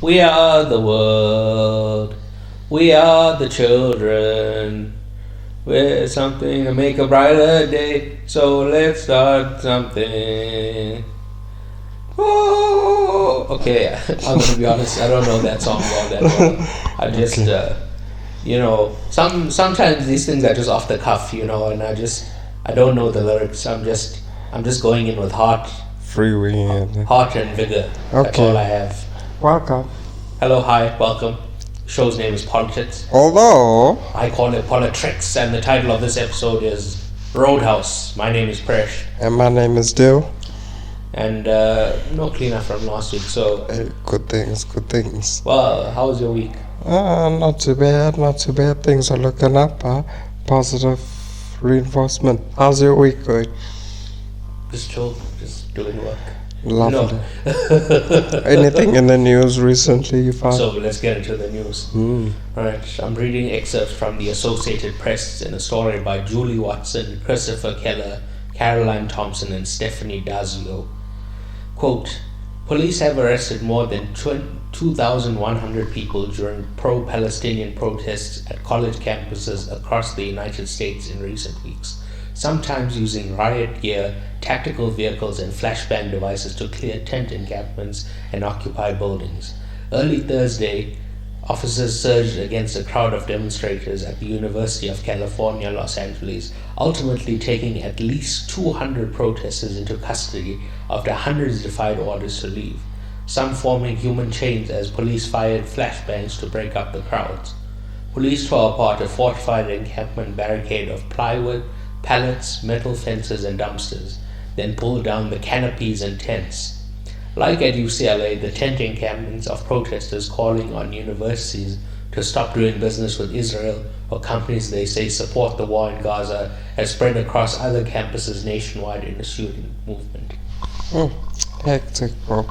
We are the world. We are the children. We're something to make a brighter day. So let's start something. Oh, okay. I'm gonna be honest. I don't know that song all that well. I just, sometimes these things are just off the cuff, and I don't know the lyrics. I'm just going in with heart and vigor. That's all I have. Welcome. Hello, hi, welcome. Show's name is Politics. Although I call it Politics, and the title of this episode is Roadhouse. My name is Presh. And my name is Dill. And no cleanup from last week, so... Good things. Well, how was your week? Not too bad. Things are looking up. Positive reinforcement. How's your week going? Just chill, just doing work. Lovely. Anything in the news recently you found? So let's get into the news. Alright, I'm reading excerpts from the Associated Press in a story by Julie Watson, Christopher Keller, Caroline Thompson, and Stephanie Dazio. Quote, police have arrested more than 2,100 people during pro-Palestinian protests at college campuses across the United States in recent weeks, sometimes using riot gear, tactical vehicles, and flashbang devices to clear tent encampments and occupy buildings. Early Thursday, officers surged against a crowd of demonstrators at the University of California, Los Angeles, ultimately taking at least 200 protesters into custody after hundreds defied orders to leave, some forming human chains as police fired flashbangs to break up the crowds. Police tore apart a fortified encampment barricade of plywood, pallets, metal fences, and dumpsters, then pulled down the canopies and tents. Like at UCLA, the tent encampments of protesters calling on universities to stop doing business with Israel or companies they say support the war in Gaza has spread across other campuses nationwide in a student movement. Hectic, bro.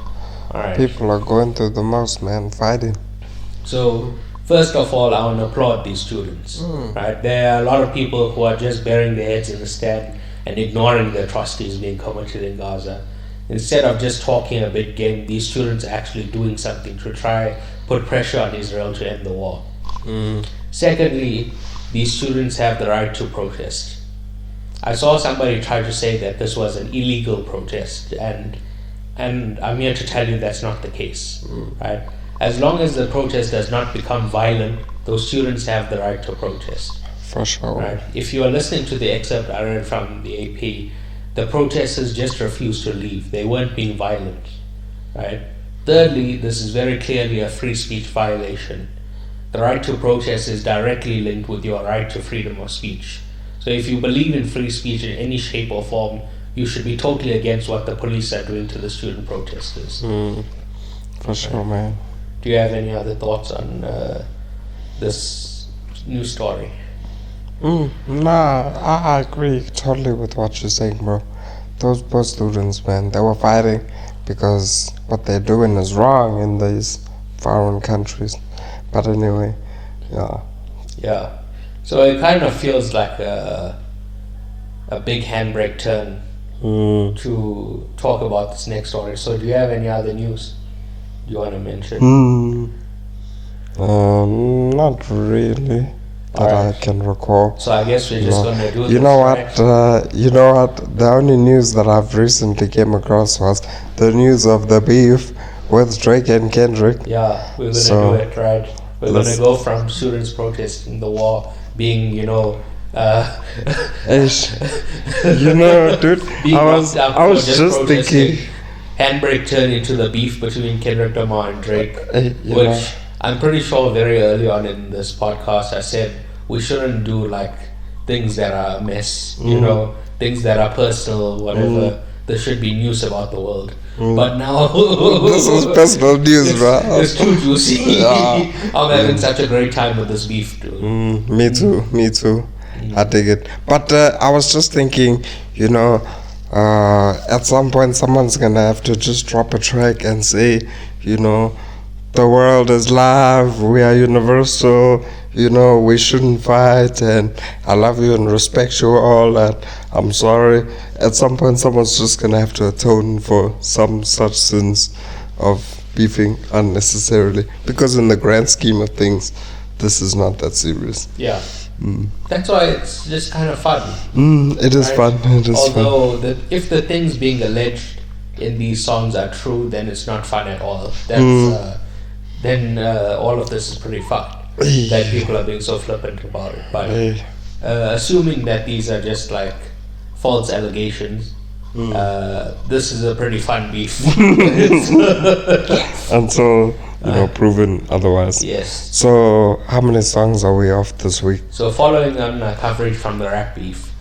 Alright. People are going through the most, man, fighting. So, first of all, I want to applaud these students. Right? There are a lot of people who are just burying their heads in the sand and ignoring the atrocities being committed in Gaza. Instead of just talking a big game, these students are actually doing something to try put pressure on Israel to end the war. Secondly, these students have the right to protest. I saw somebody try to say that this was an illegal protest, and I'm here to tell you that's not the case. Right? As long as the protest does not become violent, those students have the right to protest. For sure. Right? If you are listening to the excerpt I read from the AP, the protesters just refused to leave. They weren't being violent. Right? Thirdly, this is very clearly a free speech violation. The right to protest is directly linked with your right to freedom of speech. So if you believe in free speech in any shape or form, you should be totally against what the police are doing to the student protesters. For sure, man. Do you have any other thoughts on this new story? Nah, I agree totally with what you're saying, bro. Those poor students, man, they were fighting because what they're doing is wrong in these foreign countries. But anyway, yeah. Yeah. So it kind of feels like a big handbrake turn to talk about this next story. So do you have any other news you want to mention? Not really that I can recall. So I guess we're just going to do this. You know what? The only news that I've recently came across was the news of the beef with Drake and Kendrick. Yeah, we're going to do it, right? We're going to go from students protesting the war being, dude, being I was just thinking, handbrake turn into the beef between Kendrick Lamar and Drake, which I'm pretty sure very early on in this podcast I said we shouldn't do like things that are a mess, things that are personal, whatever. There should be news about the world. But now this is personal news, bro. It's too juicy. I'm having such a great time with this beef, dude. Me too. I dig it. But I was just thinking, at some point someone's gonna have to just drop a track and say, the world is love, we are universal, we shouldn't fight, and I love you and respect you all, and I'm sorry. At some point someone's just gonna have to atone for some such sins of beefing unnecessarily, because in the grand scheme of things, this is not that serious. Yeah. That's why it's just kind of fun. It is fun. It is Although if the things being alleged in these songs are true, then it's not fun at all. That's then all of this is pretty fun. That people are being so flippant about it. But assuming that these are just like false allegations, this is a pretty fun beef. Until proven otherwise. Yes. So how many songs are we off this week? So following on coverage from the rap beef,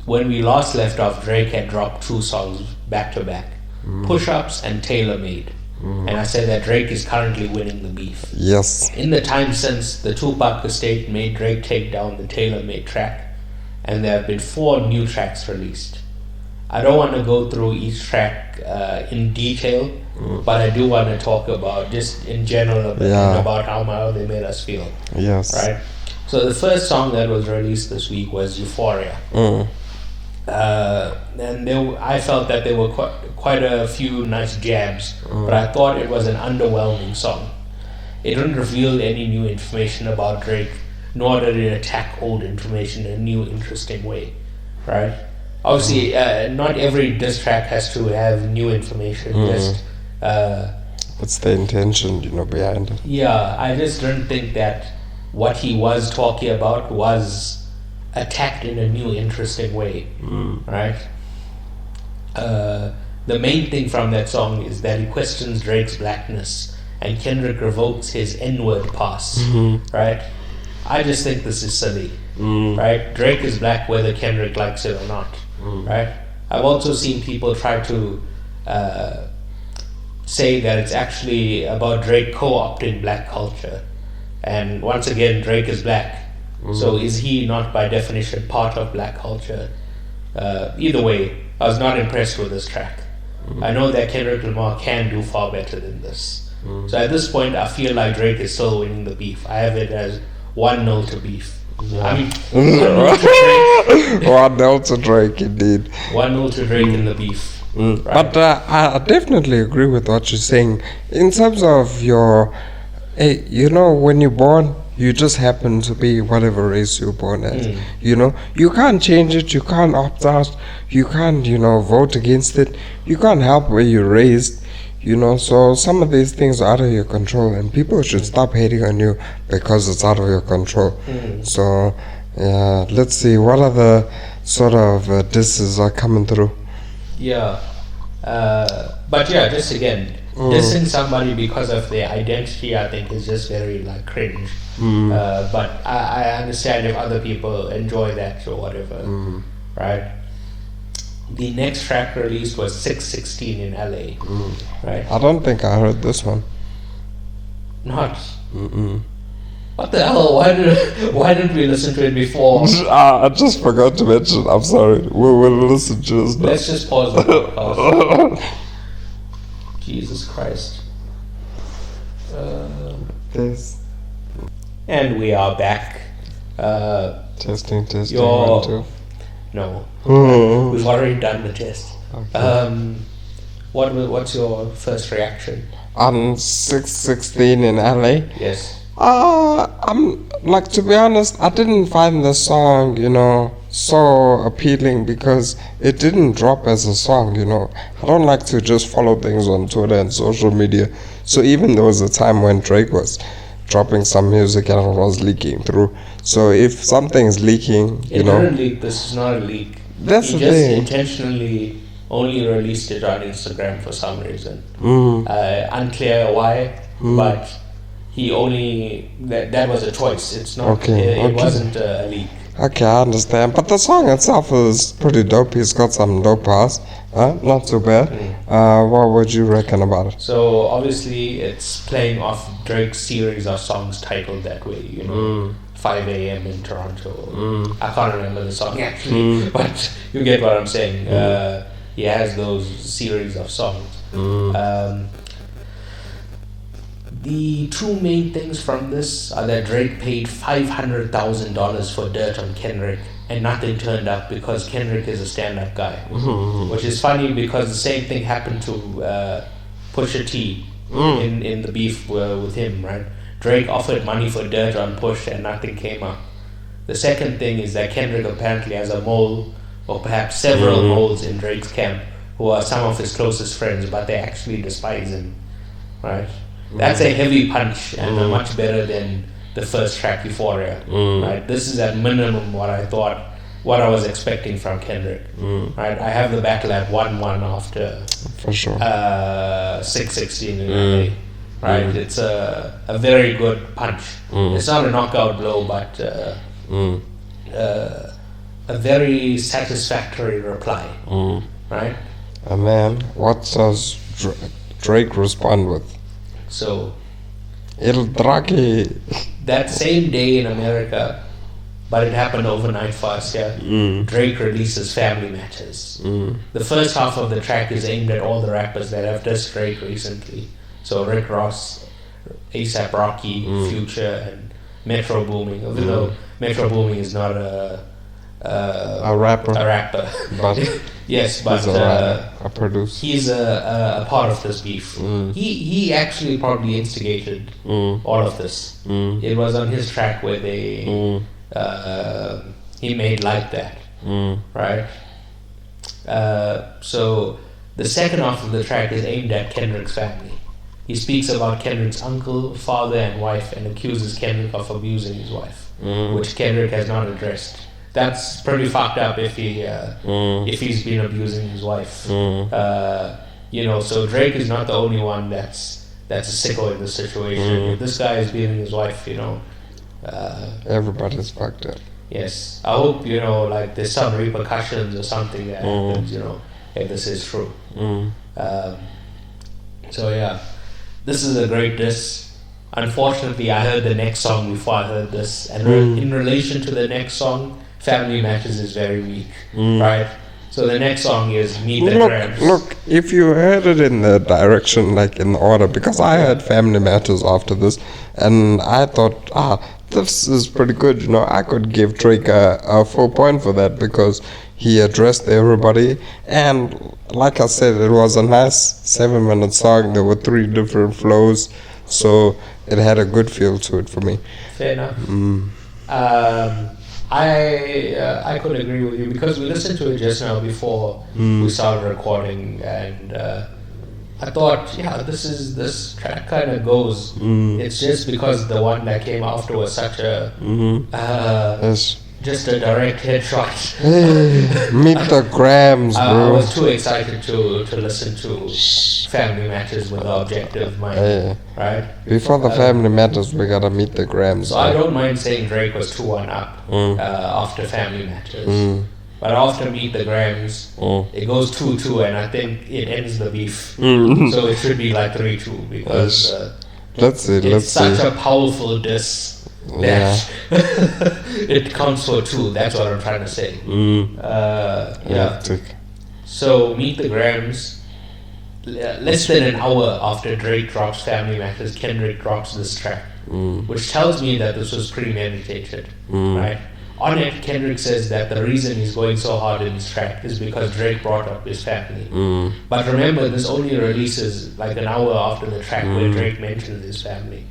when we last left off, Drake had dropped 2 songs back to back, Push Ups and Tailor Made. And I said that Drake is currently winning the beef. Yes. In the time since, the Tupac estate made Drake take down the Tailor Made track, and there have been 4 new tracks released. I don't want to go through each track in detail, but I do want to talk about just in general about how they made us feel. Yes. Right. So the first song that was released this week was Euphoria. And I felt that there were quite a few nice jabs, but I thought it was an underwhelming song. It didn't reveal any new information about Drake, nor did it attack old information in a new, interesting way, right? Obviously, not every diss track has to have new information. Just what's the intention, behind it? Yeah, I just didn't think that what he was talking about was attacked in a new, interesting way, right? The main thing from that song is that he questions Drake's blackness, and Kendrick revokes his N-word pass, right? I just think this is silly, right? Drake is black whether Kendrick likes it or not, right? I've also seen people try to say that it's actually about Drake co-opting black culture, and once again, Drake is black. So is he not by definition part of black culture? Either way, I was not impressed with this track. I know that Kendrick Lamar can do far better than this. So at this point, I feel like Drake is still winning the beef. I have it as 1-0 to beef. I mean, 1-0 to Drake. 1-0 to Drake, indeed. 1-0 to Drake in the beef. Right? But I definitely agree with what you're saying. In terms of your... when you're born, you just happen to be whatever race you're born as. You can't change it, you can't opt out, you can't, vote against it, you can't help where you're raised, so some of these things are out of your control, and people should stop hating on you because it's out of your control. So, let's see, what other sort of disses are coming through? Yeah, but yeah, just again, dissing somebody because of their identity, I think, is just very cringe. But I understand if other people enjoy that or whatever, right? The next track released was 616 in LA, right? I don't think I heard this one. Not. What the hell? Why didn't we listen to it before? I just forgot to mention. I'm sorry. We'll listen to this now. Let's just pause the podcast. Jesus Christ. Yes. And we are back. Testing, 1, 2. No. We've already done the test. Okay. What's your first reaction? On 616 in LA? Yes. I'm to be honest, I didn't find the song, so appealing because it didn't drop as a song, I don't like to just follow things on Twitter and social media. So even there was a time when Drake was dropping some music and it was leaking through. So if something's leaking, It didn't leak. This is not a leak. That's he the just thing. intentionally only released it on Instagram for some reason. Unclear why, but he only that was a choice. It's not. It wasn't a leak. Okay, I understand. But the song itself is pretty dope. He's got some dope bars. Not too bad. What would you reckon about it? So obviously it's playing off Drake's series of songs titled that way, 5 a.m. in Toronto. I can't remember the song actually, but you get what I'm saying. He has those series of songs. The two main things from this are that Drake paid $500,000 for dirt on Kendrick and nothing turned up because Kendrick is a stand-up guy. Which is funny because the same thing happened to Pusha T in the beef with him, right? Drake offered money for dirt on Push and nothing came up. The second thing is that Kendrick apparently has a mole, or perhaps several moles in Drake's camp, who are some of his closest friends, but they actually despise him, right? That's a heavy punch and much better than the first track, Euphoria, right? This is at minimum what I was expecting from Kendrick, right? I have the battle at 1-1 after For sure. 6-16 in LA, right? It's a very good punch. It's not a knockout blow, but a very satisfactory reply, right? And then, what does Drake respond with? So, El Drake. that same day in America, but it happened overnight for us here, Drake releases Family Matters. The first half of the track is aimed at all the rappers that have dissed Drake recently. So Rick Ross, ASAP Rocky, Future, and Metro Boomin. Even though Metro Boomin is not a rapper. But yes, but he's a producer. He's a part of this beef. He actually probably instigated all of this. It was on his track where they he made like that, right? So the second half of the track is aimed at Kendrick's family. He speaks about Kendrick's uncle, father, and wife, and accuses Kendrick of abusing his wife, which Kendrick has not addressed. That's pretty fucked up if he's been abusing his wife. So Drake is not the only one that's a sicko in this situation. If this guy is beating his wife, everybody's fucked up. Yes, I hope there's some repercussions or something that happens. If this is true. So yeah, this is a great diss. Unfortunately, I heard the next song before I heard this, and in relation to the next song, Family Matters is very weak, right? So the next song is Meet the Grams. Look, if you heard it in the direction, like in the order, because I heard Family Matters after this, and I thought, this is pretty good, I could give Drake a full point for that, because he addressed everybody, and like I said, it was a nice 7-minute song. There were 3 different flows, so it had a good feel to it for me. Fair enough. I could agree with you, because we listened to it just now before we started recording, and I thought, this track kind of goes. It's just because the one that came after was such a just a direct headshot. Hey, meet the grams, bro. I was too excited to listen to Family Matters with the objective mind, right? Before the Family Matters, we gotta meet the grams. So I don't mind saying Drake was 2-1 up after Family Matters. But after Meet the Grams, it goes 2-2, and I think it ends the beef. So it should be like 3-2, because it's such a powerful diss that it counts for 2. That's what I'm trying to say. So Meet the Grams, less than an hour after Drake drops Family Matters, Kendrick drops this track, which tells me that this was premeditated, right? On it, Kendrick says that the reason he's going so hard in this track is because Drake brought up his family. But remember, this only releases like an hour after the track where Drake mentions his family.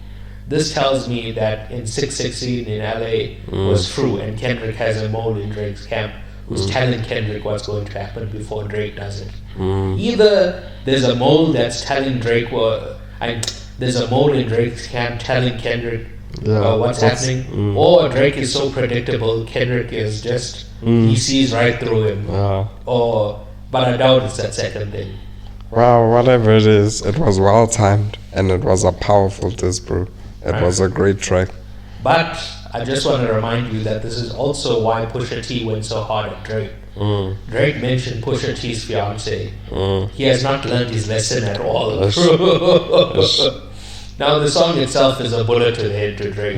This tells me that in 616 in LA was true, and Kendrick has a mole in Drake's camp who's telling Kendrick what's going to happen before Drake does it. Either there's a mole that's telling Drake there's a mole in Drake's camp telling Kendrick what's happening, or Drake is so predictable, Kendrick is just he sees right through him. But I doubt it's that second thing. Well, whatever it is, it was well timed, and it was a powerful diss, bro. It was a great track. But I just want to remind you that this is also why Pusha T went so hard at Drake. Drake mentioned Pusha T's fiance. He has not learned his lesson at all. Now the song itself is a bullet to the head to Drake.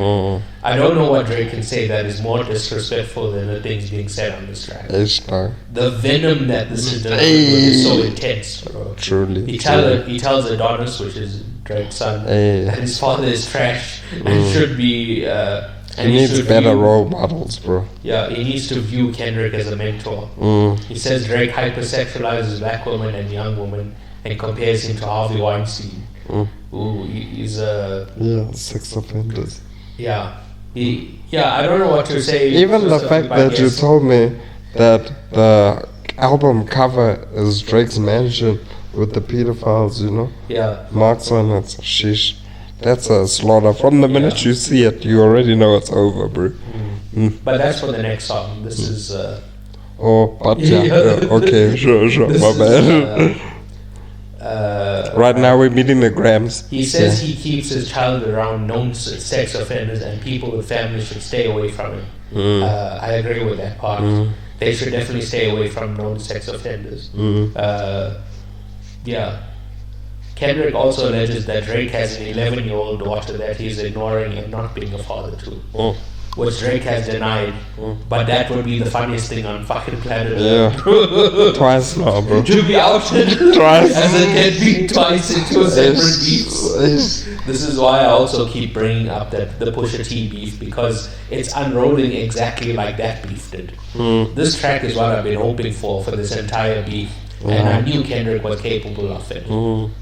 I don't know what Drake can say that is more disrespectful than the things being said on this track. The venom that this is delivered with is so intense, bro. Truly. He tells Adonis, which is Drake's son, that his father is trash and should be he needs better role models, bro. Yeah, he needs to view Kendrick as a mentor. He says Drake hypersexualizes black women and young women and compares him to Harvey Weinstein. Ooh, he's a sex offenders. Yeah, I don't know what to say. Even the fact that you told me that the album cover is Drake's mansion with the pedophiles, marks on it. Sheesh. That's a slaughter. From the minute you see it, you already know it's over, bro. But that's for the next song. This is... okay, sure, my bad. Right now we're meeting the Grams. He says he keeps his child around known sex offenders and people with families should stay away from him. I agree with that part. They should definitely stay away from known sex offenders. Kendrick also alleges that Drake has an 11-year-old daughter that he's ignoring and not being a father to. Which Drake has denied, but that would be the funniest thing on fucking planet Earth. Twice now, bro. To be outed twice as a deadbeat twice into a separate beefs. This is why I also keep bringing up the Pusha T beef, because it's unrolling exactly like that beef did. This track is what I've been hoping for this entire beef, and I knew Kendrick was capable of it.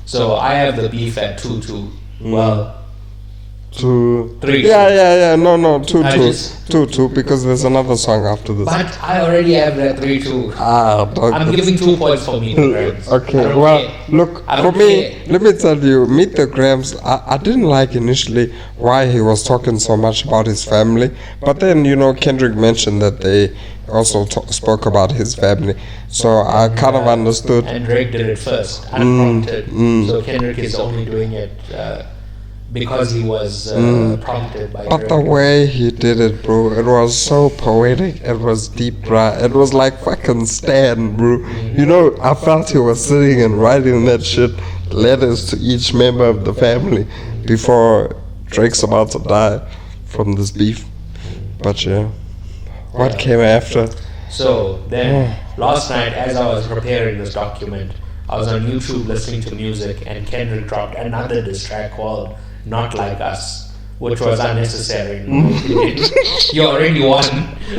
So I have the beef at 2-2. Well, 2, 3. Yeah. No, 2, because there's another song after this. But I already have that 3-2. I'm giving 2 points for Meet the Grams. Okay, well, look, for me, let me tell you, Meet the Grams, I didn't like initially why he was talking so much about his family. But then, Kendrick mentioned that they also spoke about his family. So I kind of understood. And Drake did it first, unprompted. So Kendrick is only doing it... because he was prompted by But Drake. the way he did it, bro, it was so poetic, it was deep, bro. It was like fucking Stan, bro. I felt he was sitting and writing that shit, letters to each member of the family before Drake's about to die from this beef. But what came after? So then, last night as I was preparing this document, I was on YouTube listening to music, and Kendrick dropped another diss track called Not Like Us, which was unnecessary. You already won,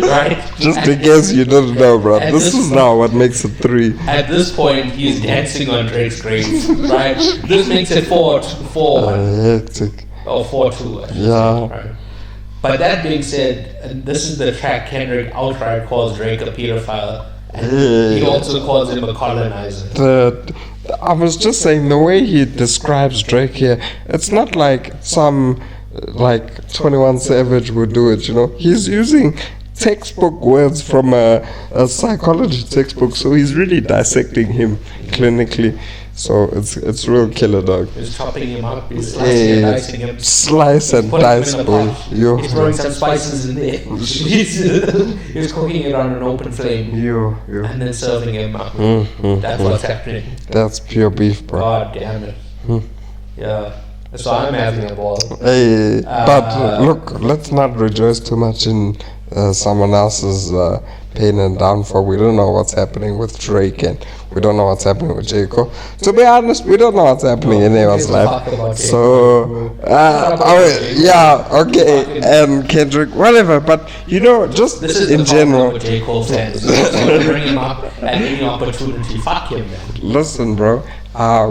right? Just in case you didn't know, bro. This is now what makes it 3. At this point, he's dancing on Drake's grave, right? This makes it 4-1. Hectic. Or 4-2, I should say, right? But that being said, this is the track Kendrick outright calls Drake a pedophile, and he also calls him a colonizer. I was just saying, the way he describes Drake here, it's not like some 21 Savage would do it, He's using textbook words from a psychology textbook, so he's really dissecting him clinically. So it's real killer, dog. He's chopping him up, he's slicing and dicing him. Slice and dice, boy. He's throwing some spices in there. He's cooking it on an open flame. And then serving him up. That's what's happening. That's pure beef, bro. God damn it. Yeah. So I'm having a ball. But look, let's not rejoice too much in someone else's pain and downfall. We don't know what's happening with Drake, and we don't know what's happening with J. Cole. To be honest, we don't know what's happening in anyone's life. So, okay, and Kendrick, whatever. But just this is in general. With J. Cole fans. Bring him up at any opportunity. Fuck him, man. Listen, bro.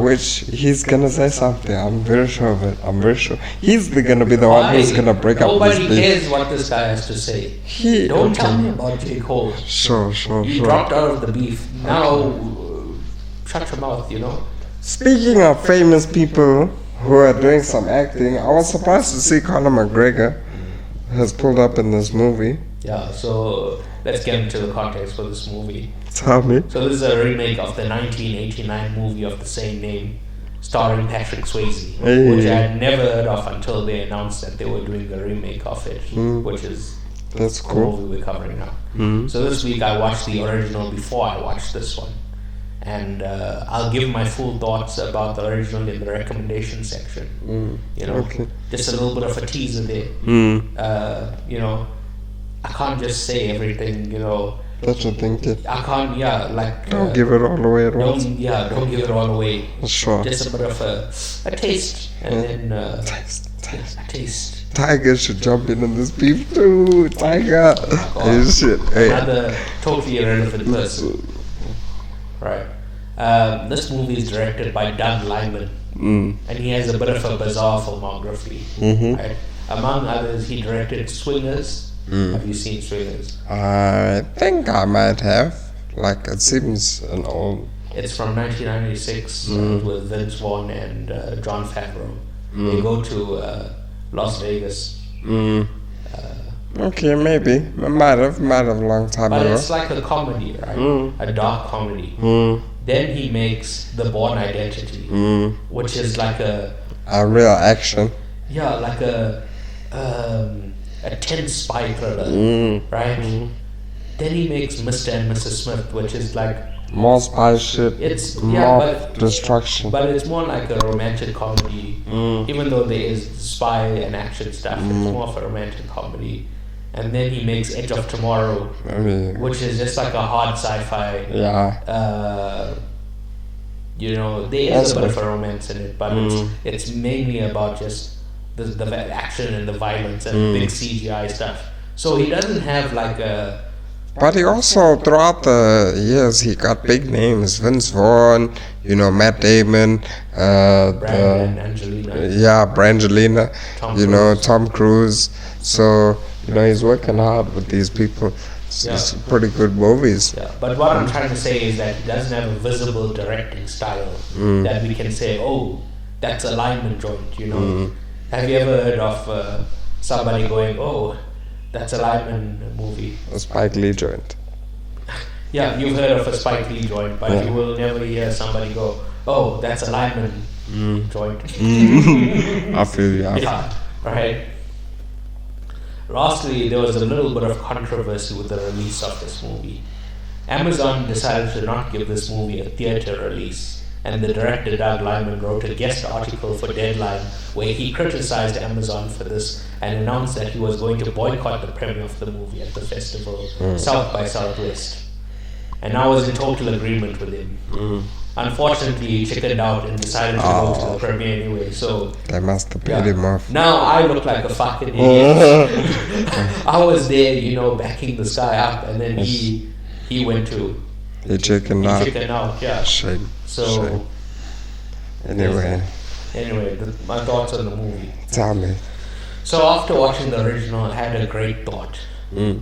Which he's gonna say something. I'm very sure of it. I'm very sure he's gonna be the one who's gonna break up this beef. Nobody cares what this guy has to say. Don't tell me about J. Cole. Sure. You dropped out of the beef. Now, shut your mouth. Speaking of famous people who are doing some acting, I was surprised to see Conor McGregor has pulled up in this movie. Yeah. So let's get into the context for this movie. Tell me. So this is a remake of the 1989 movie of the same name, starring Patrick Swayze, which I had never heard of until they announced that they were doing a remake of it, which is that's the cool. movie we're covering now. So this week I watched the original before I watched this one, and I'll give my full thoughts about the original in the recommendation section. Okay. Just a little bit of a teaser there. I can't just say everything, That's what I think. I can't, don't give it all away at once. Don't give it all away. Sure. Just a bit of a taste, and then Taste. a taste. Tiger should jump in on this beef too. Tiger. Hey, shit. Hey. Another totally irrelevant person. Right. This movie is directed by Doug Liman, and he has a bit of a bizarre filmography. Right? Among others, he directed Swingers. Have you seen Swingers? I think I might have. Like, it seems an old... It's from 1996 with Vince Vaughn and Jon Favreau. They go to Las Vegas. Okay, maybe. I might have a long time But ago. it's like a comedy, right? A dark comedy. Then he makes The Bourne Identity, which is like a real action. Yeah, like a tense spy thriller, right? Then he makes Mr. and Mrs. Smith, which is like more spy shit. It's more destruction. But it's more like a romantic comedy, even though there is spy and action stuff. It's more of a romantic comedy. And then he makes Edge of Tomorrow, which is just like a hard sci-fi. Yeah. There is a bit of a romance in it, but it's mainly about just the action and the violence and big CGI stuff. So he doesn't have like a... But he also, throughout the years, he got big names. Vince Vaughn, Matt Damon, Brangelina, Tom Cruise. So, he's working hard with these people. It's pretty good movies. Yeah. But what I'm trying to say is that he doesn't have a visible directing style that we can say, oh, that's a Liman joint, Have you ever heard of somebody going, oh, that's a Liman movie? A Spike Lee joint. Yeah, you've heard of a Spike Lee joint, but you will never hear somebody go, oh, that's a Liman joint. I feel you. Yeah, right. Lastly, there was a little bit of controversy with the release of this movie. Amazon decided to not give this movie a theater release, and the director Doug Liman wrote a guest article for Deadline where he criticized Amazon for this and announced that he was going to boycott the premiere of the movie at the festival South by Southwest. And I was in total agreement with him. Unfortunately, he chickened out and decided to go to the premiere anyway, so... They must have paid him off. Now I look like a fucking idiot. I was there, backing this guy up, and then he went to... He chickened out. Yeah. Shame. So... Shame. Anyway, my thoughts on the movie. Tell me. So after watching the original, I had a great thought. The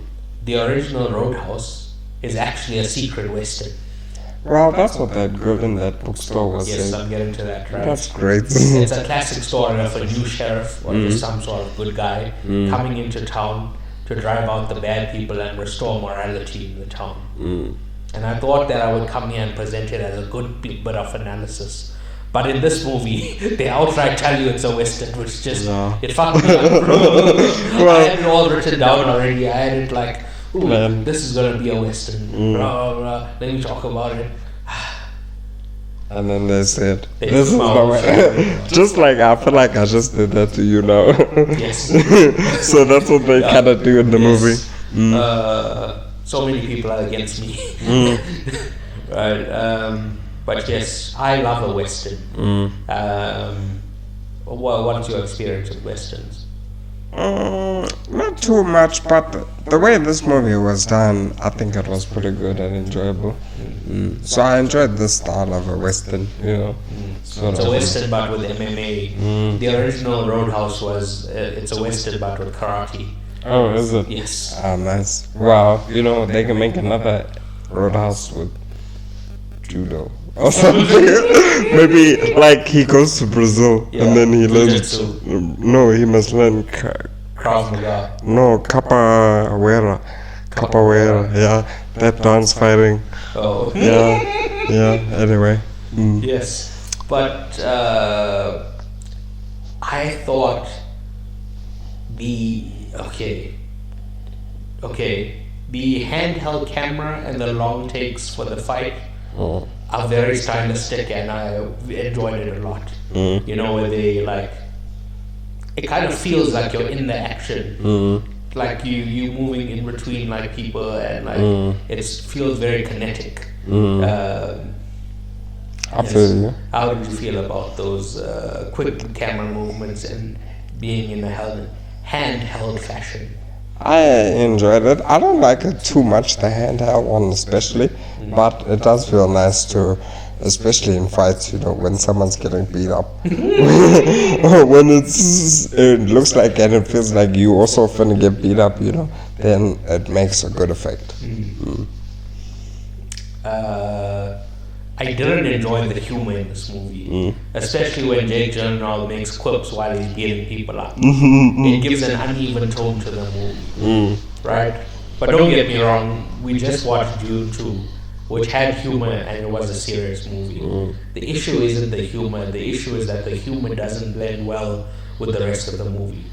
original Roadhouse is actually a secret western. Well, that's what that girl in that bookstore was saying. Yes, I'm getting to that, right? That's great. It's a classic story of a new sheriff or just some sort of good guy coming into town to drive out the bad people and restore morality in the town. And I thought that I would come here and present it as a good bit of analysis. But in this movie, they outright tell you it's a western, which just, it fucked me up, bro. I had it all written down already. I had it like, ooh, this is going to be a western. Blah, blah, blah. Let me talk about it. And then they said, this is the way. Just like, I feel like I just did that to you now. Yes. So that's what they kind of do in the movie. So many people are against me. Right. But yes, I love a western. What's your experience with westerns? Not too much, but the way this movie was done, I think it was pretty good and enjoyable. So I enjoyed this style of a western, It's a western but with MMA. The original Roadhouse was, it's a western but with karate. Oh, is it? Yes. Ah, nice. Wow, they can make another Roadhouse with judo or something. Maybe like he goes to Brazil and then he learns. No, he must learn Krav Maga. No, capoeira. Yeah, that dance fighting. Oh. Yeah. Anyway. Yes, but I thought the handheld camera and the long takes for the fight are very stylistic, and I enjoyed it a lot. Where they it kind of feels like you're in the action, like you moving in between people, and it feels very kinetic. I feel you. How did you feel about those quick camera movements and being in a handheld fashion? I enjoyed it. I don't like it too much, the handheld one especially, but it does feel nice to especially in fights, when someone's getting beat up. When it looks like and it feels like you also finna get beat up, then it makes a good effect. I didn't enjoy the humor in this movie, especially when Jake Gyllenhaal makes quips while he's beating people up. It gives an uneven tone to the movie, right? But don't get me wrong, we just watched Dune 2, which had humor and it was a serious movie. The issue isn't the humor, the issue is that the humor doesn't blend well with the rest of the movie.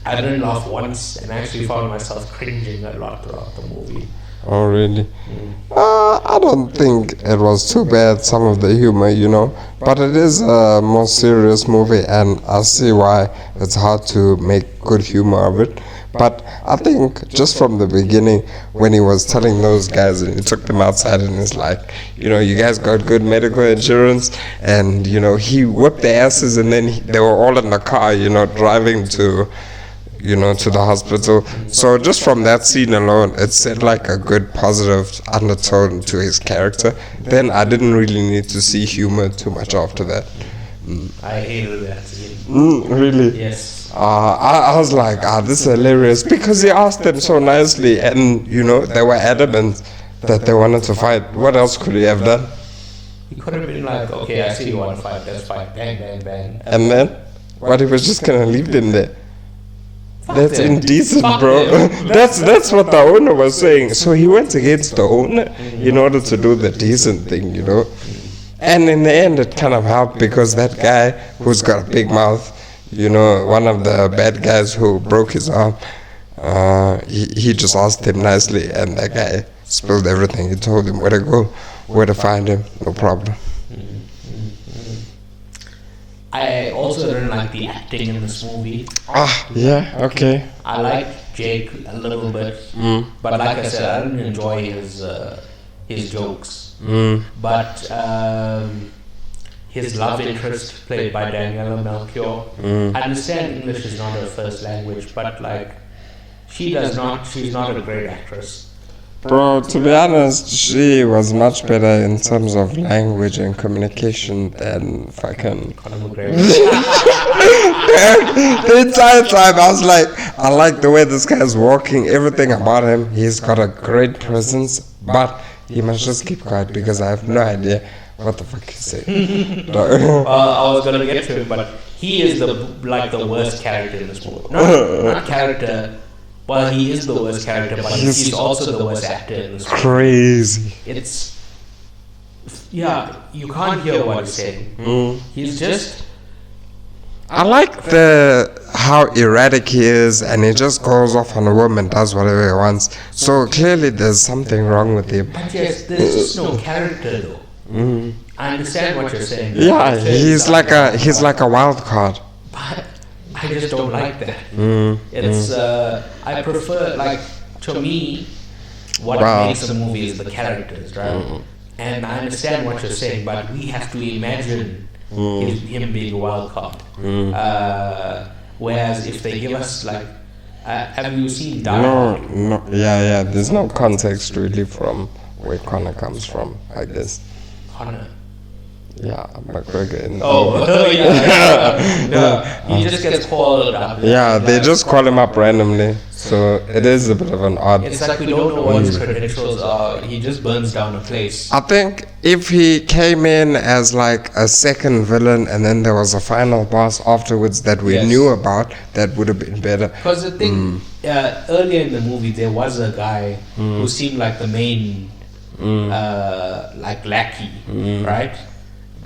I didn't laugh once and actually found myself cringing a lot throughout the movie. Oh, really? I don't think it was too bad, some of the humor, but it is a more serious movie, and I see why it's hard to make good humor of it. But I think just from the beginning, when he was telling those guys and he took them outside and he's like, you guys got good medical insurance, and he whipped their asses, and then they were all in the car, driving to to the hospital. So just from that scene alone, it set like a good positive undertone to his character. Then I didn't really need to see humor too much after that. I hated that scene. Really? Yes. I was like, this is hilarious, because he asked them so nicely, and they were adamant that they wanted to fight. What else could he have done? He could have been like, okay, I see you want to fight, let's fight, bang, bang, bang. And then? What, he was just gonna leave them there? That's them. indecent, Fuck bro. them. That's what the owner was saying. So he went against the owner in order to do the decent thing, And in the end, it kind of helped, because that guy who's got a big mouth, one of the bad guys who broke his arm, he just asked him nicely, and that guy spilled everything. He told him where to go, where to find him, no problem. I also didn't like the acting in this movie. Yeah, okay. I liked Jake a little bit, but like I said, I didn't enjoy his jokes. But his love interest, played by Daniela Melchior, I understand English is not her first language, but she's not a great actress. Bro, to be honest, she was much better in terms of language and communication than fucking Conor McGregor. The entire time I was like, I like the way this guy's walking, everything about him. He's got a great presence, but he must just keep quiet, because I have no idea what the fuck he's saying. I was gonna get to him, but he is the worst character in this movie. Not character. Well, he is the worst character, but he's also the worst actor in this movie. Crazy. You can't hear what he's saying. He's just... I like how erratic he is, and he just goes off on a woman, does whatever he wants. So clearly there's something wrong with him. But yes, there's just no character though. I understand what you're saying. Yeah, he's like a wild card. But I just don't like that. It's I prefer, to me, what makes a movie is the characters, right? And I understand what you're saying, but we have to imagine him being a wild card. Whereas if they give us have you seen Dark? No, yeah. There's no context really from where Connor comes from, I guess. Connor. Yeah, McGregor. He just gets called up. Yeah, they just call him up randomly. So it is a bit of an odd... It's like we don't know what his credentials are. He just burns down a place. I think if he came in as a second villain, and then there was a final boss afterwards that we knew about, that would have been better. Because the thing, earlier in the movie, there was a guy who seemed like the main lackey, right?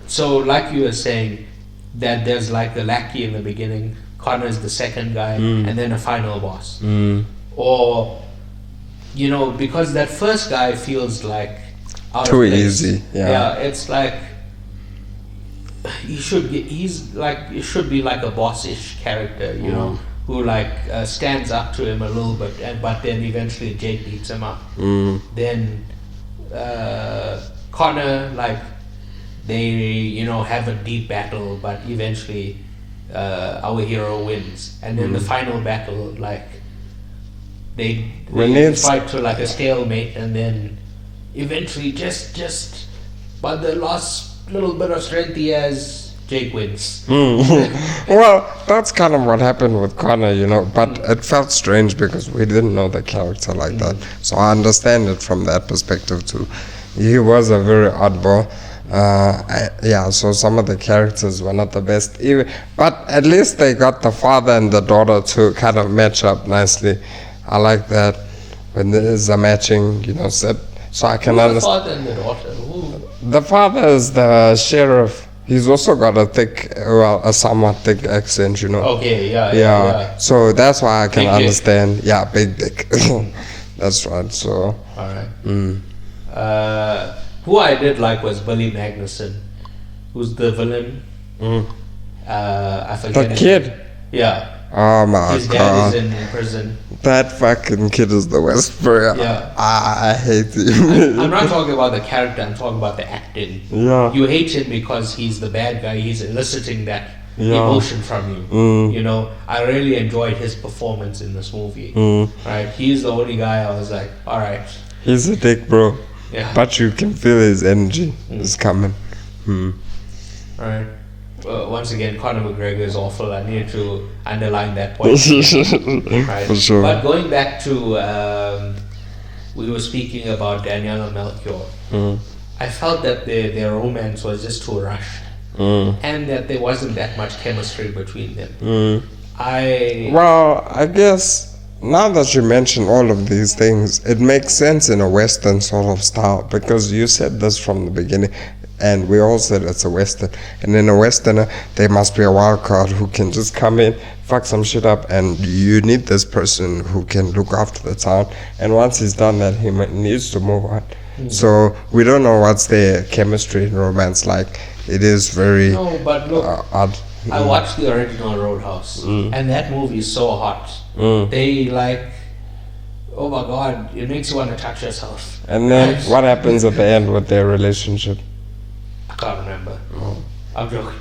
So like you were saying, that there's the lackey in the beginning, Connor's the second guy, and then a final boss. Or, because that first guy feels out too of place. Easy. Yeah, it's it should be like a bossish character, who stands up to him a little bit, but then eventually Jake beats him up. Then Connor, they have a deep battle, but eventually our hero wins, and then the final battle they fight to a stalemate, and then eventually just but the last little bit of strength he has, Jake wins. Well, that's kind of what happened with Connor, you know, but it felt strange because we didn't know the character like that. So I understand it from that perspective too. He was a very oddball. So some of the characters were not the best either, but at least they got the father and the daughter to kind of match up nicely. I like that when there is a matching, you know, set. So I can Who's the understand. father and the daughter? Who? The father is the sheriff. He's also got a somewhat thick accent, you know. Okay, yeah. So that's why I can Big dick. understand. Yeah, big dick. That's right. So. Alright. Who I did like was Billy Magnuson, who's the villain. I forget. The his kid. name. Yeah. Oh my His dad god. is in prison. That fucking kid is the worst, bro. Yeah. I hate him. I'm not talking about the character, I'm talking about the acting. Yeah. You hate him because he's the bad guy, he's eliciting that Yeah. emotion from you. You know, I really enjoyed his performance in this movie. Right? He's the only guy I was like, alright. He's a dick, bro. Yeah. But you can feel his energy is coming. Alright. Once again, Conor McGregor is awful. I need to underline that point. Right. For sure. But going back to, we were speaking about Danielle and Melchior. I felt that their romance was just too rushed. And that there wasn't that much chemistry between them. Well, I guess now that you mention all of these things, it makes sense in a Western sort of style because you said this from the beginning. And we all said it's a Western. And in a Westerner, there must be a wild card who can just come in, fuck some shit up, and you need this person who can look after the town. And once he's done that, he needs to move on. So we don't know what's their chemistry and romance like. It is very No, but look, odd. I watched the original Roadhouse, and that movie is so hot. They like, oh my god, it makes you want to touch yourself. And then Right? what happens at the end with their relationship? I can't remember. I'm joking.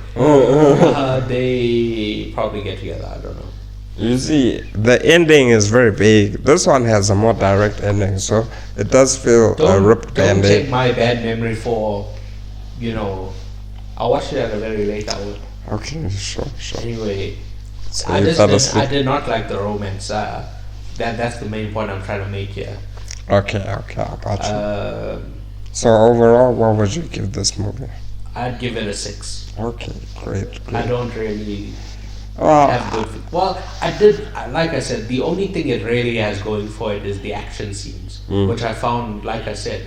They probably get together. I don't know. You see, the ending is very vague. This one has a more direct ending, so it does feel a ripped Don't take band-aid. my bad memory for, you know. I watched it at a very late hour. Okay, sure. Anyway, So I you just fell did, I asleep. did not like the romance. That's the main point I'm trying to make here. Okay, I got you. Um, So overall, what would you give this movie? I'd give it a 6. Okay, great. I don't really Well, have good. Well, I did. Like I said, the only thing it really has going for it is the action scenes, which I found. Like I said,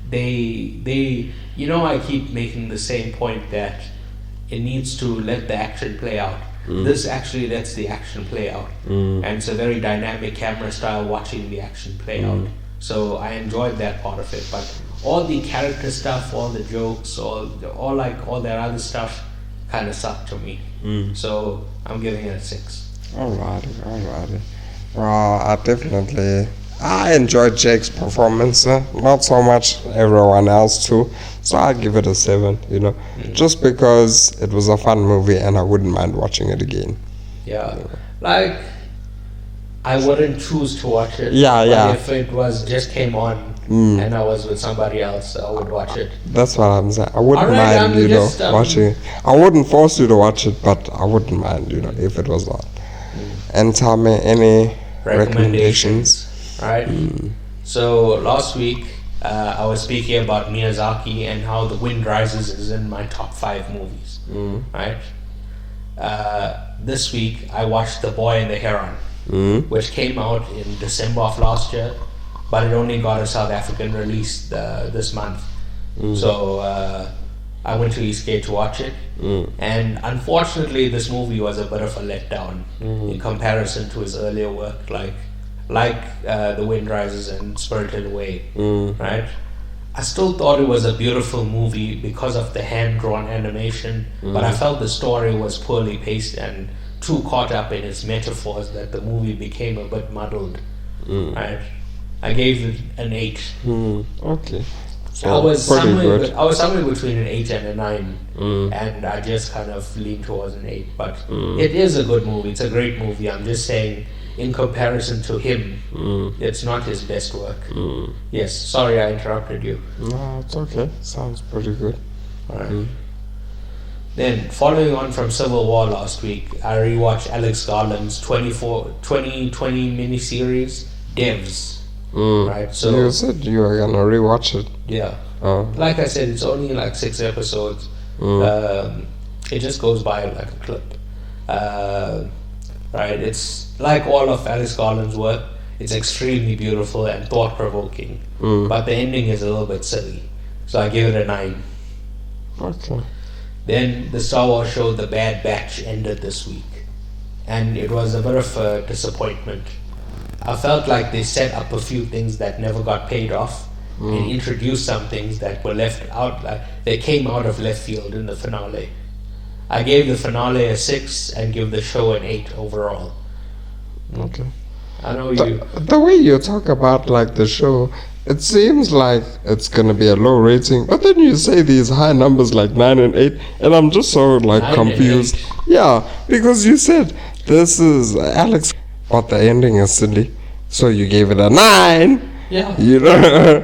they. You know, I keep making the same point that it needs to let the action play out. This actually lets the action play out, and it's a very dynamic camera style watching the action play out. So I enjoyed that part of it, but all the character stuff, all the jokes, all that other stuff, kind of sucked to me. So I'm giving it a 6. alrighty. Well, I enjoyed Jake's performance, not so much everyone else too. So I give it a 7, you know, just because it was a fun movie and I wouldn't mind watching it again. Yeah, like I wouldn't choose to watch it. Yeah, but yeah. If it was just came on and I was with somebody else, I would watch it. That's what I'm saying. I wouldn't Alright, mind, I'm you know, just, watching it. I wouldn't force you to watch it, but I wouldn't mind, you know, if it was on. And tell me any recommendations. Right. So last week I was speaking about Miyazaki and how The Wind Rises is in my top 5 movies. Right. This week I watched The Boy and the Heron, which came out in December of last year, but it only got a South African release this month. So I went to Eastgate to watch it, and unfortunately this movie was a bit of a letdown in comparison to his earlier work, like The Wind Rises and Spirited Away. Right. I still thought it was a beautiful movie because of the hand-drawn animation, but I felt the story was poorly paced and too caught up in its metaphors that the movie became a bit muddled. Right. I gave it an 8. Okay. I was pretty good. somewhere between an 8 and a 9, and I just kind of leaned towards an 8. But it is a good movie. It's a great movie. I'm just saying in comparison to him, it's not his best work. Yes, sorry I interrupted you. No, it's okay. Sounds pretty good. Alright. Then, following on from Civil War last week, I rewatched Alex Garland's 2020 miniseries, Devs. Right, so you said you were gonna rewatch it. yeah. Oh. Like I said, it's only like 6 episodes. It just goes by like a clip. Right, it's like all of Alex Garland's work. It's extremely beautiful and thought-provoking. But the ending is a little bit silly. So I give it a 9. Okay. Then the Star Wars show The Bad Batch ended this week. And it was a bit of a disappointment. I felt like they set up a few things that never got paid off and introduced some things that were left out, like they came out of left field in the finale. I gave the finale a 6 and give the show an 8 overall. Okay. I know you. The way you talk about like the show, it seems like it's gonna be a low rating, but then you say these high numbers like 9 and 8, and I'm just so like 9 confused. and 8. Yeah, because you said this is Alex, but the ending is silly, so you gave it a 9. Yeah. You know,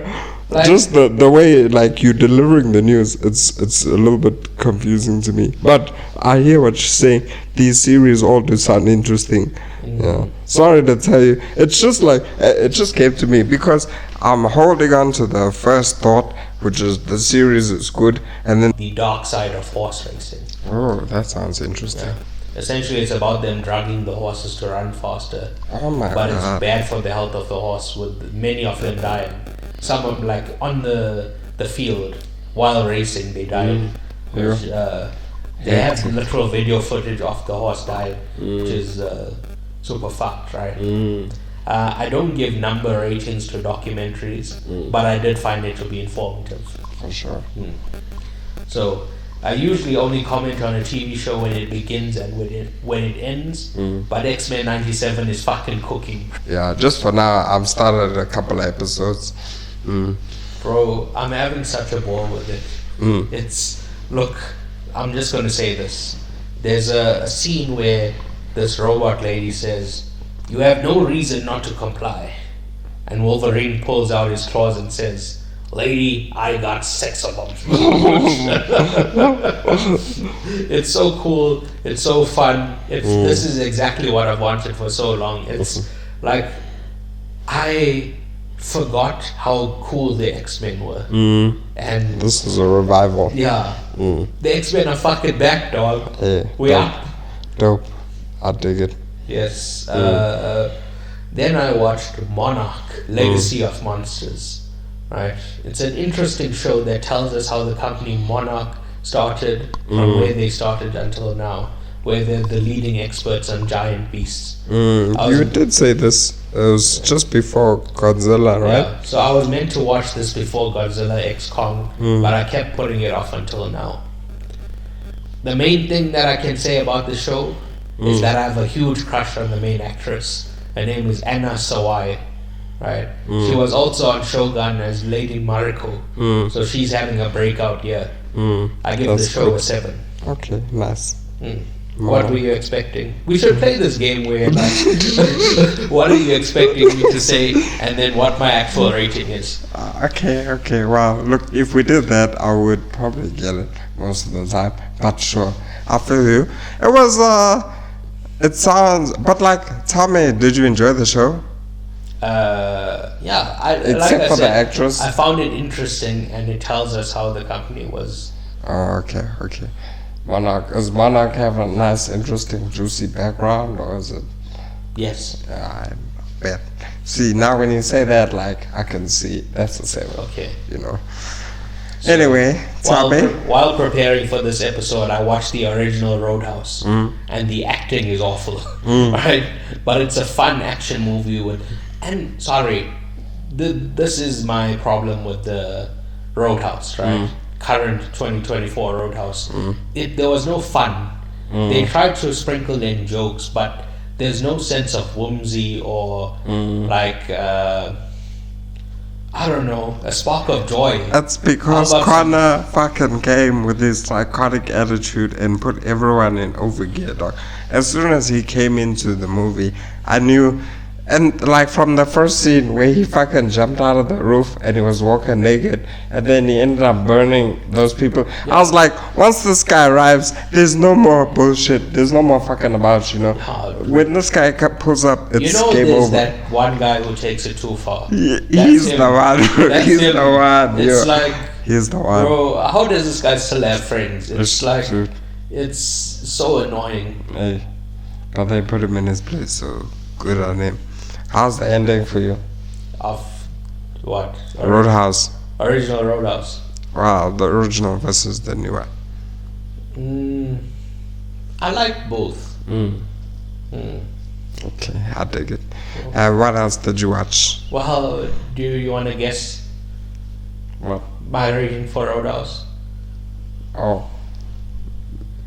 Like- just the way like you delivering the news, it's a little bit confusing to me. But I hear what you're saying. These series all do sound interesting. Yeah. Sorry to tell you, it's just like it just came to me because I'm holding on to the first thought, which is the series is good, and then The dark side of horse racing. oh, that sounds interesting. Essentially, it's about them drugging the horses to run faster. Oh my But it's god. bad for the health of the horse, with many of them dying. Some of them, like on the field while racing, they died. Which, they have literal video footage of the horse dying, which is super fucked, right? I don't give number ratings to documentaries, but I did find it to be informative. For sure. So I usually only comment on a TV show when it begins and when it ends. But X-Men 97 is fucking cooking. Yeah, just for now, I've started a couple of episodes. Bro, I'm having such a ball with it. It's, look, I'm just gonna say this. There's a scene where this robot lady says, "You have no reason not to comply." And Wolverine pulls out his claws and says, "Lady, I got 6 of them." It's so cool. It's so fun. This is exactly what I've wanted for so long. It's like, I forgot how cool the X-Men were. And This is a revival. yeah, the X-Men are fucking back, dog. Yeah, We dope. up. Dope. I dig it. Yes. Then I watched Monarch, Legacy of Monsters. Right. It's an interesting show that tells us how the company Monarch started, from where they started until now, where they're the leading experts on giant beasts. You did say this. It was just before Godzilla, right? Yeah. So I was meant to watch this before Godzilla X Kong, but I kept putting it off until now. The main thing that I can say about the show is that I have a huge crush on the main actress. Her name is Anna Sawai. Right. She was also on Shogun as Lady Mariko. So she's having a breakout year. I give That's the show good. a 7. Okay, nice. What were you expecting? We should play this game where, like, what are you expecting me to say, and then what my actual rating is. Okay. Well, look, if we did that, I would probably get it most of the time. But sure, I feel you. It was, it sounds, but like, tell me, did you enjoy the show? Yeah, Except like I for said, the actress. I found it interesting, and it tells us how the company was. Oh, okay. Monarch, does Monarch have a nice, interesting, juicy background, or is it? Yes. I bet. See, now when you say that, like, I can see that's the same. Okay. You know. Anyway, tell me. While preparing for this episode, I watched the original Roadhouse, and the acting is awful, right? But it's a fun action movie this is my problem with the Roadhouse, right? Current 2024 Roadhouse. There was no fun. They tried to sprinkle in jokes, but there's no sense of whimsy or like I don't know, a spark of joy. That's because How about Connor fucking came with his psychotic attitude and put everyone in overgear, dog. As soon as he came into the movie, I knew. And like from the first scene where he fucking jumped out of the roof and he was walking naked and then he ended up burning those people. I was like, once this guy arrives, there's no more bullshit. There's no more fucking about, you know. When this guy pulls up, it's You know, game there's over. that one guy who takes it too far. He's him. the one. That's He's him. the one. It's yeah. like, He's the one. bro, how does this guy still have friends? It's like, Dude. it's so annoying. Hey, but they put him in his place, so good on him. How's the ending for you? Of what? Roadhouse. Original Roadhouse. Wow, the original versus the new one. I like both. Okay, I dig it. What else did you watch? Well, do you want to guess What? my rating for Roadhouse? Oh.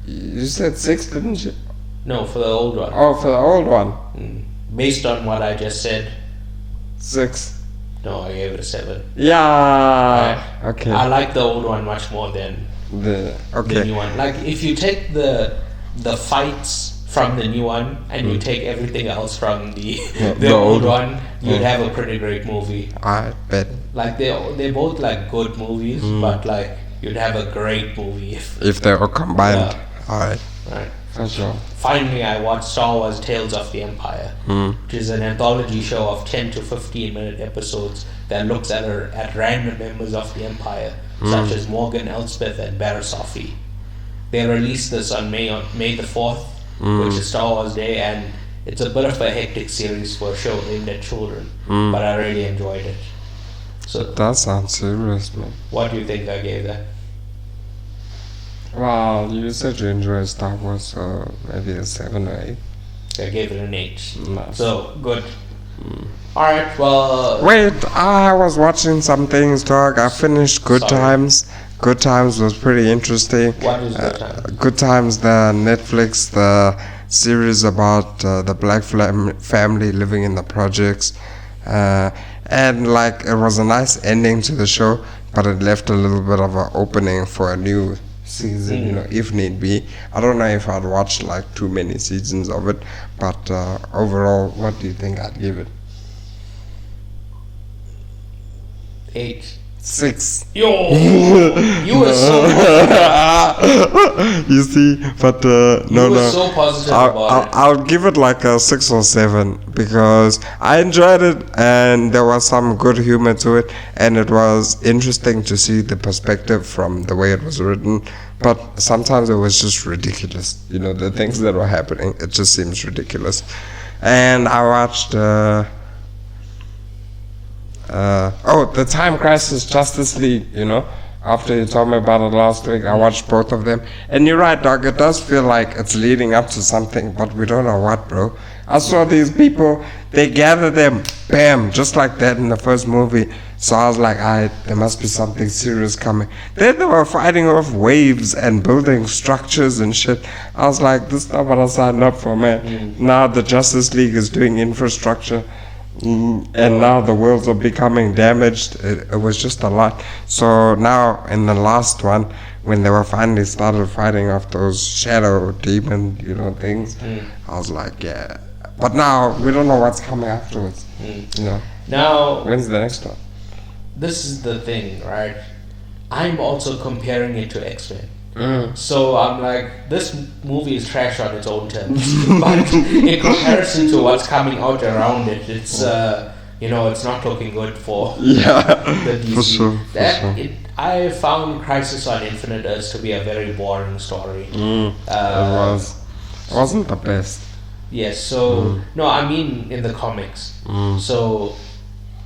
You said 6, didn't you? No, for the old one. Oh, for the old one. Based on what I just said, 6. no, I gave it a 7. Yeah. Okay. I like the old one much more than The the new one. Like, if you take the fights from the new one and you take everything else from the old one, you'd have a pretty great movie. I bet. Like, they're both like good movies, but like you'd have a great movie If they're all combined. Yeah. Alright. right. For sure. Finally, I watched Star Wars Tales of the Empire, which is an anthology show of 10 to 15 minute episodes that looks at random members of the Empire, such as Morgan Elsbeth and Barriss. They released this on May the 4th, which is Star Wars Day, and it's a bit of a hectic series for a show aimed at children, but I really enjoyed it. So, That sounds serious, man. what do you think I gave that? Well, you said you enjoy Star Wars, so maybe a 7 or 8. I gave it an 8. Nice. So, good. Alright, well... Wait, I was watching some things, dog. I finished Good Sorry. Times. Good Times was pretty interesting. What is Good Times? Good Times, the Netflix, the series about the black family living in the projects. And like, it was a nice ending to the show, but it left a little bit of an opening for a new season, you know, if need be. I don't know if I'd watch like too many seasons of it, but overall, what do you think I'd give it? 8. 6. Yo! You were so... You see, but You were so positive about it. I'll give it like a 6 or 7 because I enjoyed it and there was some good humor to it and it was interesting to see the perspective from the way it was written, but sometimes it was just ridiculous, you know, the things that were happening, it just seems ridiculous. And I watched the Time Crisis Justice League, you know. After you told me about it last week, I watched both of them. And you're right, dog, it does feel like it's leading up to something, but we don't know what, bro. I saw these people, they gather them, bam, just like that in the first movie. So I was like, there must be something serious coming. Then they were fighting off waves and building structures and shit. I was like, this is not what I signed up for, man. Now the Justice League is doing infrastructure. And now the worlds are becoming damaged. It was just a lot. So now in the last one, when they were finally started fighting off those shadow demon, you know, things, I was like, yeah. But now we don't know what's coming afterwards. You know. Now, When's the next one? this is the thing, right? I'm also comparing it to X-Men. So I'm like, this movie is trash on its own terms, but in comparison to what's coming out around it, it's it's not looking good for the DC. For sure. I found Crisis on Infinite Earths to be a very boring story. It wasn't the best. Yes, so no, I mean in the comics. So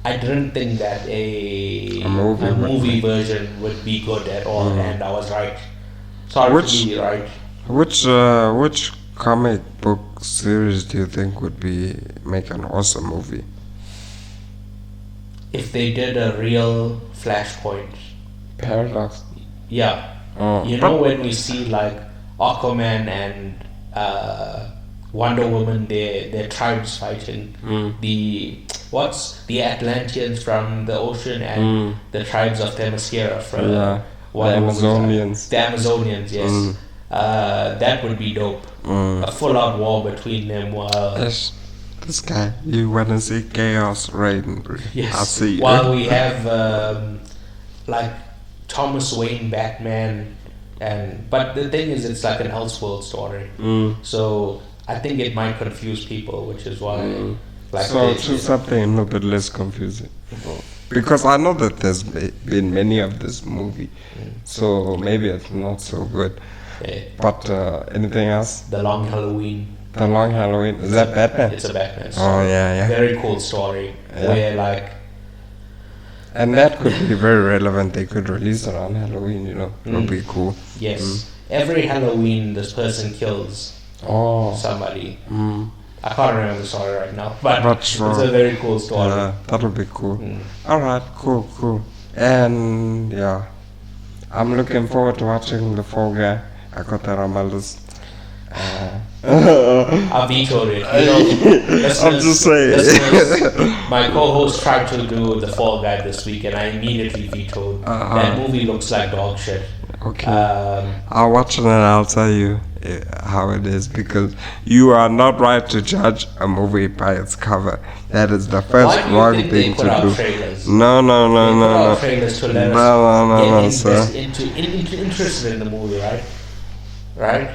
I didn't think that a movie version would be good at all, and I was right. Sorry to be right. Which comic book series do you think would make an awesome movie? If they did a real Flashpoint. Paradox. Yeah. You know when we see like Aquaman and Wonder Woman, their tribes fighting. The Atlanteans from the ocean and the tribes of Themyscira from the Amazonians. The Amazonians, yes. That would be dope. A full-out war between them while... Yes. This guy, you want to see chaos reign? Yes. I see. While we have like Thomas Wayne Batman, but the thing is, it's like an Elseworld story. So I think it might confuse people, which is why. Like so choose something a little bit less confusing. Because I know that there's been many of this movie, so maybe it's not so good. Yeah. But anything else? The Long Halloween. The Long Halloween. Is that Batman? It's a Batman story. Oh yeah. Very cool story. Yeah. Where like. And that could be very relevant. They could release it on Halloween. It would be cool. Yes. Every Halloween, this person kills somebody. I can't remember the story right now, but sure. It's a very cool story. Yeah, that would be cool. Alright, cool. And yeah, I'm looking forward to watching The Fall Guy. I got that on my list. I vetoed it. I'm just saying. My co-host tried to do The Fall Guy this week, and I immediately vetoed. That movie looks like dog shit. Okay. I'll watch it and I'll tell you how it is, because you are not right to judge a movie by its cover. That is the first wrong thing to do. Trailers? No. Trailers to let us get interested in the movie, right?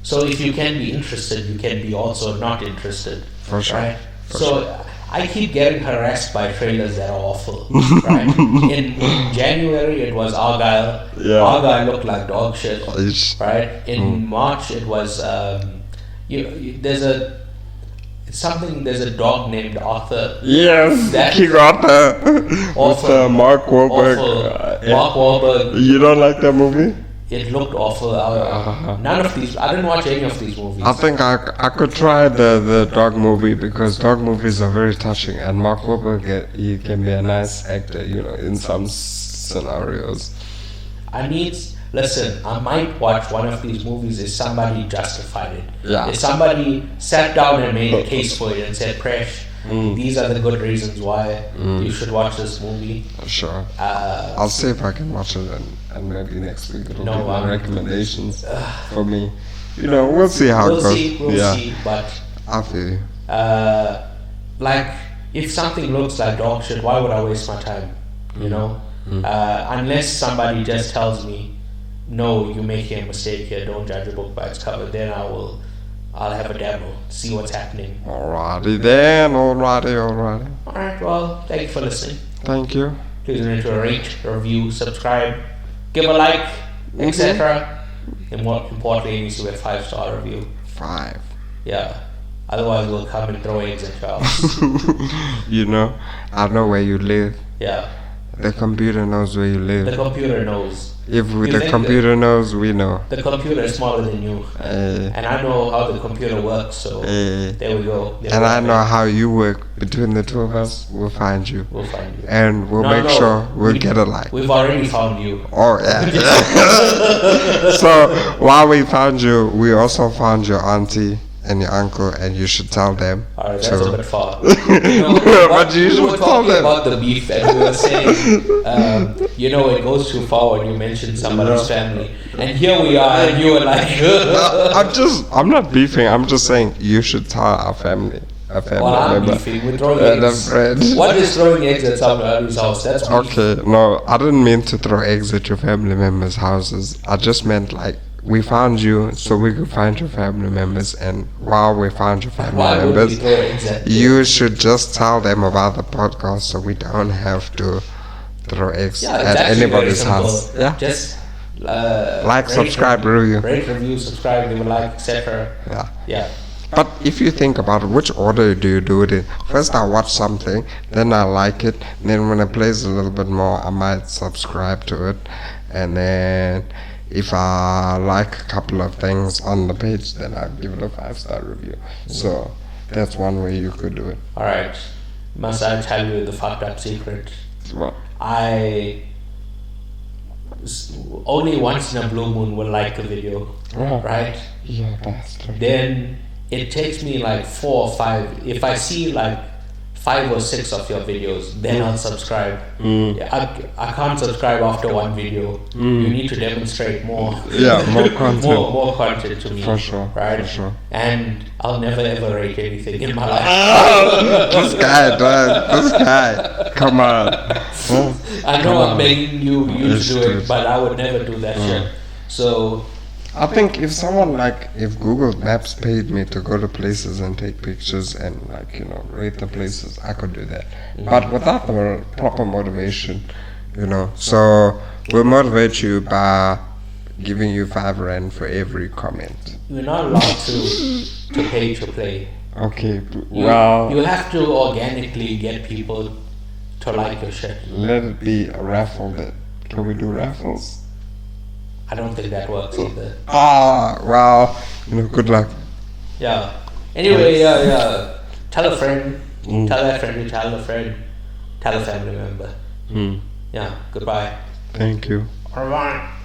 So if you can be interested, you can be also not interested. For sure. Right? I keep getting harassed by trailers that are awful. Right? In January, it was Argyle. Yeah. Argyle looked like dog shit. Right? In March, it was there's a dog named Arthur. Yes, King Arthur. Awful. With Mark Wahlberg. Mark Wahlberg. You don't like that movie? It looked awful. None of these. I didn't watch any of these movies. I think I could try the dog movie, because dog movies are very touching, and Mark Wahlberg, he can be a nice actor, in some scenarios. Listen, I might watch one of these movies if somebody justified it. Yeah. If somebody sat down and made a case for it and said, Presh, these are the good reasons why you should watch this movie. Sure. I'll see if I can watch it, and maybe next week it'll be my recommendations for me. We'll see how it goes. We'll see, but I feel you. Like, if something looks like dog shit, why would I waste my time? Unless somebody just tells me, no, you're making a mistake here, don't judge a book by its cover, then I'll have a demo, see what's happening. Alrighty then, alrighty. Alright, well, thank you for listening. Thank you. Please remember to rate, review, subscribe, give a like, etc. And more importantly, it needs to be a 5-star review. 5. Yeah. Otherwise, we'll come and throw eggs at your house. I know where you live. Yeah. The computer knows where you live. The computer knows. If the computer knows, we know. The computer is smaller than you. And I know how the computer works, so there we go. And I know how you work. Between the two of us, we'll find you. And we'll make sure we'll get a like. We've already found you. Oh, yeah. So, while we found you, we also found your auntie and your uncle, and you should tell them. Alright, that's a bit far. But you should tell them. About the beef, and we were saying, it goes too far when you mention somebody's family. And here we are, and you were like, I'm not beefing, I'm just saying you should tell our family. I'm beefing, we're throwing eggs. What is throwing eggs at somebody's house? That's beef. Okay, no, I didn't mean to throw eggs at your family members' houses. I just meant we found you so we could find your family members, and while we found your family members, you should just tell them about the podcast so we don't have to throw eggs at anybody's house. Yeah. Just subscribe, review. Rate, review, subscribe, give a like, etc. Yeah. But if you think about it, which order do you do it in? First I watch something, then I like it, then when it plays a little bit more, I might subscribe to it, and then if I like a couple of things on the page, then I'll give it a 5-star review. So that's one way you could do it. Alright. Must I tell you the fucked up secret? What? I only once in a blue moon will like a video. Right? Yeah, bastard. Then it takes me like 4 or 5. If I see like 5 or 6 of your videos, then I'll subscribe. I can't subscribe after one video. You need to demonstrate more. Yeah, more content. more content to me. For sure. Right? For sure. And I'll never ever rate anything in my life. This guy, dog. This guy. Come on. I know I'm begging you to do it, but I would never do that shit. So I think if someone if Google Maps paid me to go to places and take pictures and rate the places, I could do that. But without the proper motivation, So we'll motivate you by giving you 5 rand for every comment. You're not allowed to pay to play. Okay, well, you have to organically get people to like your shit. Let it be a raffle then. Can we do raffles? I don't think that works either. Well, good luck. Yeah. Anyway, tell a friend. Tell that friend to tell a friend. Tell a family member. Yeah. Goodbye. Thank you. Au revoir.